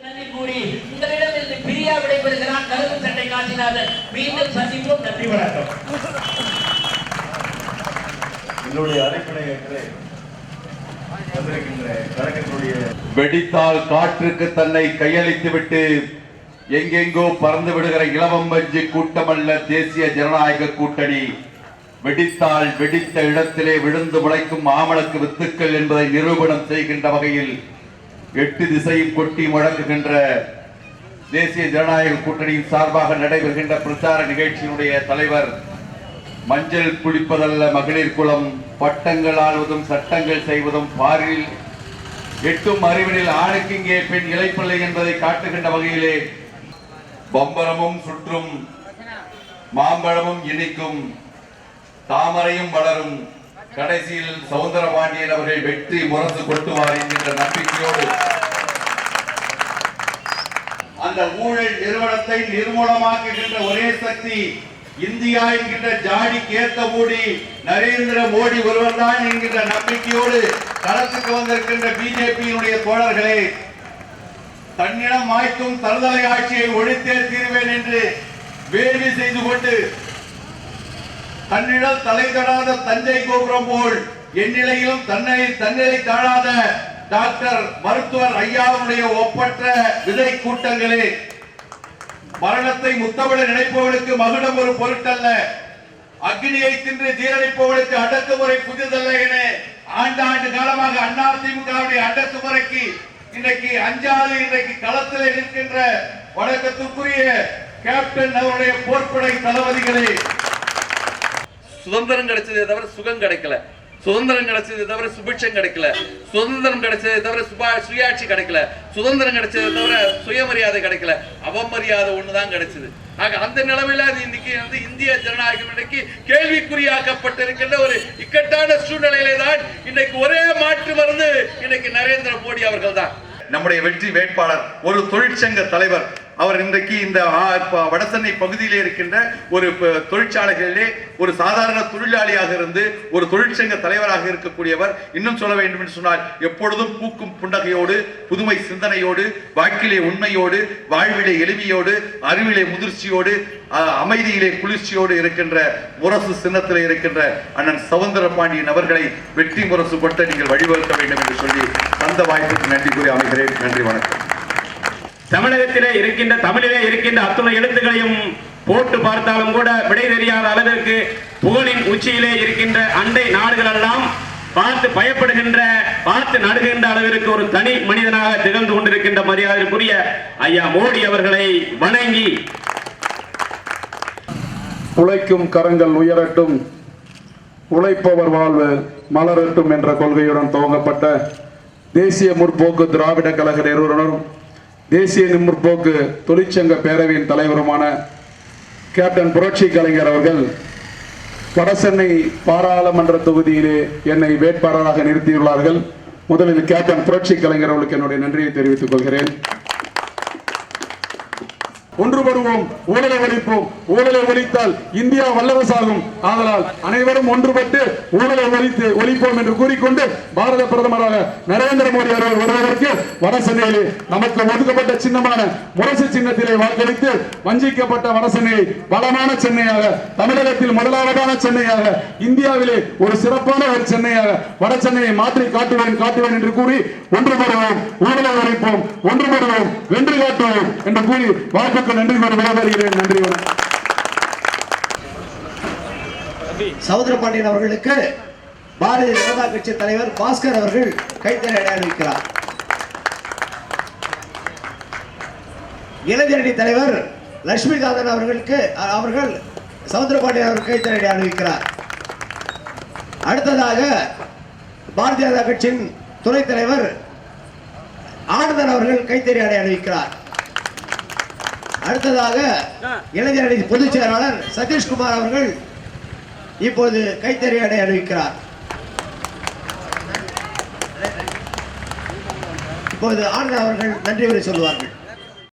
கூறி உங்களிடமிருந்து பிரியா விடைபெறுகிறார் கருத்து சட்டை காசிநாதன். மீண்டும் சந்திப்போம். நன்றி, வணக்கம். என்னுடைய அழைப்பினை ஏற்று வந்திருக்கின்ற கழகத்தினுடைய வெடித்தால் காற்றுக்கு தன்னை கையளித்து விட்டு எங்கெங்கோ பறந்து விடுகிற இளவம் வஞ்சி கூட்டமல்ல தேசிய ஜனநாயக கூட்டணி. வெடித்தால் வெடித்த இடத்திலே விழுந்து முளைக்கும் மாமலக்கு வித்துக்கள் என்பதை நிரூபணம் செய்கின்ற வகையில் 8 திசையும் கொட்டி முழங்குகின்ற தேசிய ஜனநாயக கூட்டணியின் சார்பாக நடைபெறுகின்ற பிரச்சார நிகழ்ச்சியினுடைய தலைவர், மஞ்சள் குளிப்பதல்ல மகளிர் குலம், பட்டங்கள் ஆள்வதும் சட்டங்கள் செய்வதும் பாரில் எட்டும் அறிவினில் ஆணுக்கு இங்கே பெண் இளைப்பிள்ளை என்பதை காட்டுகின்ற வகையிலே பம்பரமும் சுற்றும் மாம்பழமும் இனிக்கும் தாமரையும் வளரும், கடைசியில் சௌந்தரபாண்டியன் அவர்கள் வெற்றி முரசு கொட்டுவார் என்கின்ற நம்பிக்கையோடு அந்த ஊழல் நிறுவனத்தை நிர்மூலமாக்குகின்ற ஒரே சக்தி இந்தியா என்கின்ற ஜாடிக்கு ஏத்த மூடி நரேந்திர மோடி ஒருவர் தான் என்கின்ற நம்பிக்கையோடு களத்துக்கு வந்திருக்கின்ற பிஜேபியினுடைய தோழர்களே, தன்னிடம் மாய்க்கும் தருதலை ஆட்சியை ஒழித்தே தீர்வேன் என்று வேள்வி செய்து கொண்டு தன்னிடம் தலை தடாத தஞ்சை கோபுரம் போல் எந்நிலையிலும் தன்னிலை தாழாத டாக்டர் மருத்துவர் ஐயாவுடைய ஒப்பற்ற விதை கூட்டங்களே, மரணத்தை முத்தமிழ நினைப்பவர்களுக்கு மகுடம் ஒரு பொருட்டல்ல, அக்னியை தின்று ஜீரணிப்பவர்களுக்கு அடக்குமுறை புதிதல்ல என ஆண்டாண்டு காலமாக அதிமுகவுடைய அடக்குமுறைக்கு இன்றைக்கு அஞ்சாது இன்றைக்கு களத்தில் இருக்கின்ற வணக்கத்துக்குரிய கேப்டன் அவருடைய போர்ப்படை தளபதிகளே, சுதந்திரம் கிடைச்சதே தவிர சுகம் கிடைக்கல, சுதந்திரம் கிடைச்சதே தவிர சுபிட்சம் கிடைக்கல, சுதந்திரம் கிடைச்சதே தவிர சுயாட்சி கிடைக்கல, சுதந்திரம் கிடைச்சதே தவிர சுயமரியாதை கிடைக்கல, அவமரியாதை ஒண்ணுதான் கிடைச்சது. ஆக அந்த நிலைமையில இன்னைக்கு வந்து இந்திய ஜனநாயகம் இன்னைக்கு கேள்விக்குறியாக்கப்பட்டிருக்கின்ற ஒரு இக்கட்டான சூழ்நிலையிலே தான் இன்னைக்கு ஒரே மாற்று மருந்து இன்னைக்கு நரேந்திர மோடி அவர்கள் தான் நம்முடைய வெற்றி வேட்பாளர். ஒரு தொழிற்சங்க தலைவர் அவர் இன்றைக்கு இந்த வடசென்னை பகுதியிலே இருக்கின்ற ஒரு தொழிற்சாலைகளிலே ஒரு சாதாரண தொழிலாளியாக இருந்து ஒரு தொழிற்சங்க தலைவராக இருக்கக்கூடியவர். இன்னும் சொல்ல வேண்டும் என்று சொன்னால், எப்பொழுதும் பூக்கும் புன்னகையோடு, புதுமை சிந்தனையோடு, வாக்கிலே உண்மையோடு, வாழ்விலே எளிமையோடு, அறிவிலே முதிர்ச்சியோடு, அமைதியிலே குளிர்ச்சியோடு இருக்கின்ற முரசு சின்னத்திலே இருக்கின்ற அண்ணன் சௌந்தரபாண்டியன் அவர்களை வெற்றி முரசு கொட்ட நீங்கள் வழிவகுக்க வேண்டும் என்று சொல்லி அந்த வாய்ப்புக்கு நன்றி கூறி அமைகிறேன். நன்றி, வணக்கம். தமிழகத்திலே இருக்கின்ற தமிழிலே இருக்கின்ற அத்துணை எழுத்துக்களையும் போட்டு பார்த்தாலும் கூட விடை தெரியாத அளவிற்கு புகழின் உச்சியிலே இருக்கின்ற அண்டை நாடுகள் எல்லாம் பார்த்து பயப்படுகின்ற, பார்த்து நடுகின்ற அளவிற்கு ஒரு தனி மனிதனாக திகழ்ந்து கொண்டிருக்கின்ற மரியாதைக்குரிய ஐயா மோடி அவர்களை வணங்கி, உழைக்கும் கரங்கள் உயரட்டும், உழைப்பவர் வாழ்வு மலரட்டும் என்ற கொள்கையுடன் துவங்கப்பட்ட தேசிய முற்போக்கு திராவிட கழக நிறுவனரும் தேசிய முற்போக்கு தொழிற்சங்க பேரவையின் தலைவருமான கேப்டன் புரட்சி கலைஞர் அவர்கள் வடசென்னை பாராளுமன்ற தொகுதியிலே என்னை வேட்பாளராக நிறுத்தியுள்ளார்கள். முதலில் கேப்டன் புரட்சி கலைஞர் அவர்களுக்கு என்னுடைய நன்றியை தெரிவித்துக் கொள்கிறேன். ஒன்றுபடுவோம், ஊழலை ஒழிப்போம். ஊழலை ஒழித்தால் இந்தியா வல்லரசாகும். ஆதலால் அனைவரும் ஒன்றுபட்டு ஊழலை ஒழிப்போம் என்று கூறிக்கொண்டு பாரத பிரதமராக நரேந்திர மோடி அவர்கள் வருவதற்கு வடசென்னையிலே நமக்கு ஒதுக்கப்பட்ட சின்னமான முரசு சின்னத்திலே வாக்களித்து வஞ்சிக்கப்பட்ட வடசென்னையை வளமான சென்னையாக, தமிழகத்தில் முதலாவதான சென்னையாக, இந்தியாவிலே ஒரு சிறப்பான ஒரு சென்னையாக வட சென்னையை மாற்றி காட்டுவேன் என்று கூறி ஒன்றுபடுவோம், ஊழலை ஒழிப்போம், ஒன்றுபடுவோம், வென்று காட்டுவோம் என்று கூறி வாக்கு நன்றி கூறி விடைபெறுகிறேன். நன்றி, வணக்கம். சௌந்தரபாண்டியன் அவர்களுக்கு பாரதிய ஜனதா கட்சி தலைவர் பாஸ்கர் அவர்கள் கைத்தறி அணிவிக்கிறார். இளைஞரணி தலைவர் லட்சுமிகாந்தன் அவர்கள் சௌந்தரபாண்டியன் அவர்கள் கைத்தறி அணிவிக்கிறார். அடுத்ததாக பாரதிய ஜனதா கட்சியின் துணைத் தலைவர் ஆனந்தன் அவர்கள் கைத்தறி அணிவிக்கிறார். அடுத்ததாக இளைஞரணி பொதுச் செயலாளர் சதீஷ்குமார் அவர்கள் இப்போது கைத்தறி அடை அணிவிக்கிறார். இப்போது ஆனந்த் அவர்கள் நன்றி உரை சொல்வார்கள்.